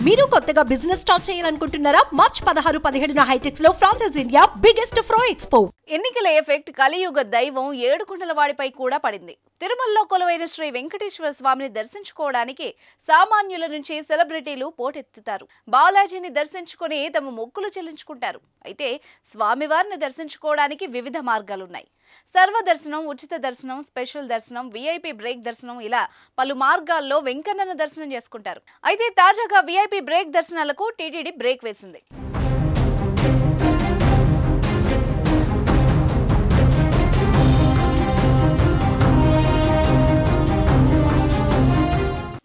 మీరు కొత్తగా business start చేయాలనుకుంటున్నారా? మార్చ్ 16-17 హైటెక్స్ లో ఫ్రాన్సెస్ ఇండియా బిగ్గెస్ట్ ఫ్రో ఎక్స్పో. ఎన్నికల ఎఫెక్ట్ కలియుగ దైవం ఏడుకొండల వాడిపై కూడా పడింది. తిరుమలలో కొలువైన శ్రీ వెంకటేశ్వర స్వామిని దర్శించుకోవడానికి సామాన్యుల నుంచి సెలబ్రిటీలు పోటెత్తుతారు. బాలాజీని దర్శించుకుని తమ మొక్కులు చెల్లించుకుంటారు. అయితే స్వామివారిని దర్శించుకోవడానికి వివిధ మార్గాలున్నాయి. సర్వ దర్శనం, ఉచిత దర్శనం, స్పెషల్ దర్శనం, విఐపి బ్రేక్ దర్శనం ఇలా పలు మార్గాల్లో వెంకన్నను దర్శనం చేసుకుంటారు. అయితే తాజాగా విఐపి బ్రేక్ దర్శనాలకు టీటీడీ బ్రేక్ వేసింది.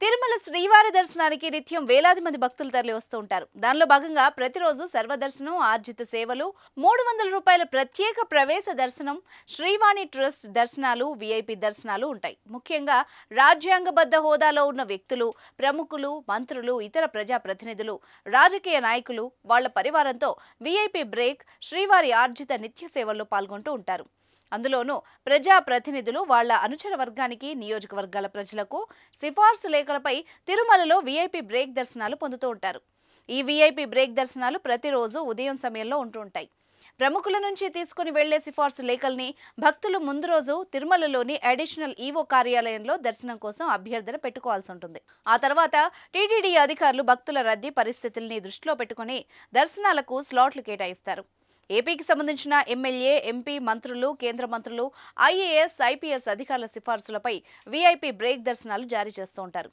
తిరుమల శ్రీవారి దర్శనానికి నిత్యం వేలాది మంది భక్తులు తరలి వస్తూ ఉంటారు. దానిలో భాగంగా ప్రతిరోజు సర్వదర్శనం, ఆర్జిత సేవలు, 300 రూపాయల ప్రత్యేక ప్రవేశ దర్శనం, శ్రీవాణి ట్రస్ట్ దర్శనాలు, విఐపి దర్శనాలు ఉంటాయి. ముఖ్యంగా రాజ్యాంగబద్ధ హోదాలో ఉన్న వ్యక్తులు, ప్రముఖులు, మంత్రులు, ఇతర ప్రజాప్రతినిధులు, రాజకీయ నాయకులు, వాళ్ల పరివారంతో విఐపి బ్రేక్, శ్రీవారి ఆర్జిత నిత్య సేవల్లో పాల్గొంటూ ఉంటారు. అందులోనూ ప్రజాప్రతినిధులు వాళ్ల అనుచర వర్గానికి, నియోజకవర్గాల ప్రజలకు సిఫార్సు లేఖలపై తిరుమలలో విఐపి బ్రేక్ దర్శనాలు పొందుతూ ఉంటారు. ఈ విఐపి బ్రేక్ దర్శనాలు ప్రతిరోజు ఉదయం సమయంలో ఉంటూ ఉంటాయి. ప్రముఖుల నుంచి తీసుకుని వెళ్లే సిఫార్సు లేఖల్ని భక్తులు ముందు రోజు తిరుమలలోని అడిషనల్ ఈవో కార్యాలయంలో దర్శనం కోసం అభ్యర్థన పెట్టుకోవాల్సి ఉంటుంది. ఆ తర్వాత టీటీడీ అధికారులు భక్తుల రద్దీ పరిస్థితుల్ని దృష్టిలో పెట్టుకుని దర్శనాలకు స్లాట్లు కేటాయిస్తారు. ఏపీకి సంబంధించిన ఎమ్మెల్యే, ఎంపీ, మంత్రులు, కేంద్ర మంత్రులు, ఐఏఎస్, ఐపీఎస్ అధికారుల సిఫార్సులపై విఐపి బ్రేక్ దర్శనాలు జారీ చేస్తూ ఉంటారు.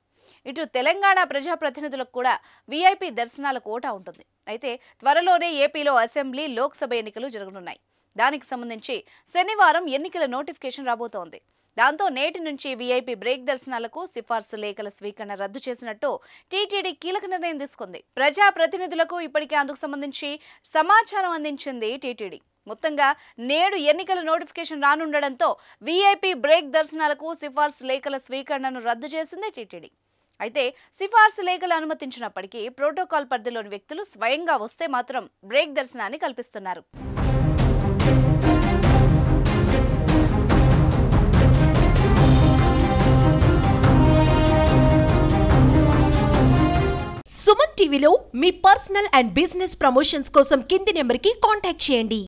ఇటు తెలంగాణ ప్రజాప్రతినిధులకు కూడా విఐపి దర్శనాల కోటా ఉంటుంది. అయితే త్వరలోనే ఏపీలో అసెంబ్లీ, లోక్సభ ఎన్నికలు జరగనున్నాయి. దానికి సంబంధించి శనివారం ఎన్నికల నోటిఫికేషన్ రాబోతోంది. దాంతో నేటి నుంచి విఐపి బ్రేక్ దర్శనాలకు సిఫార్సు లేఖల స్వీకరణ రద్దు చేసినట్టు టీటీడీ కీలక నిర్ణయం తీసుకుంది. ప్రజా ప్రతినిధులకు ఇప్పటికే అందుకు సంబంధించి సమాచారం అందించింది టీటీడీ. మొత్తంగా నేడు ఎన్నికల నోటిఫికేషన్ రానుండడంతో విఐపి బ్రేక్ దర్శనాలకు సిఫార్సు లేఖల స్వీకరణను రద్దు చేసింది టీటీడీ. అయితే సిఫార్సు లేఖలు అనుమతించినప్పటికీ ప్రోటోకాల్ పరిధిలోని వ్యక్తులు స్వయంగా వస్తే మాత్రం బ్రేక్ దర్శనాన్ని కల్పిస్తున్నారు. సుమన్ టీవీలో మీ పర్సనల్ అండ్ బిజినెస్ ప్రమోషన్స్ కోసం కింది నెంబర్కి కాంటాక్ట్ చేయండి.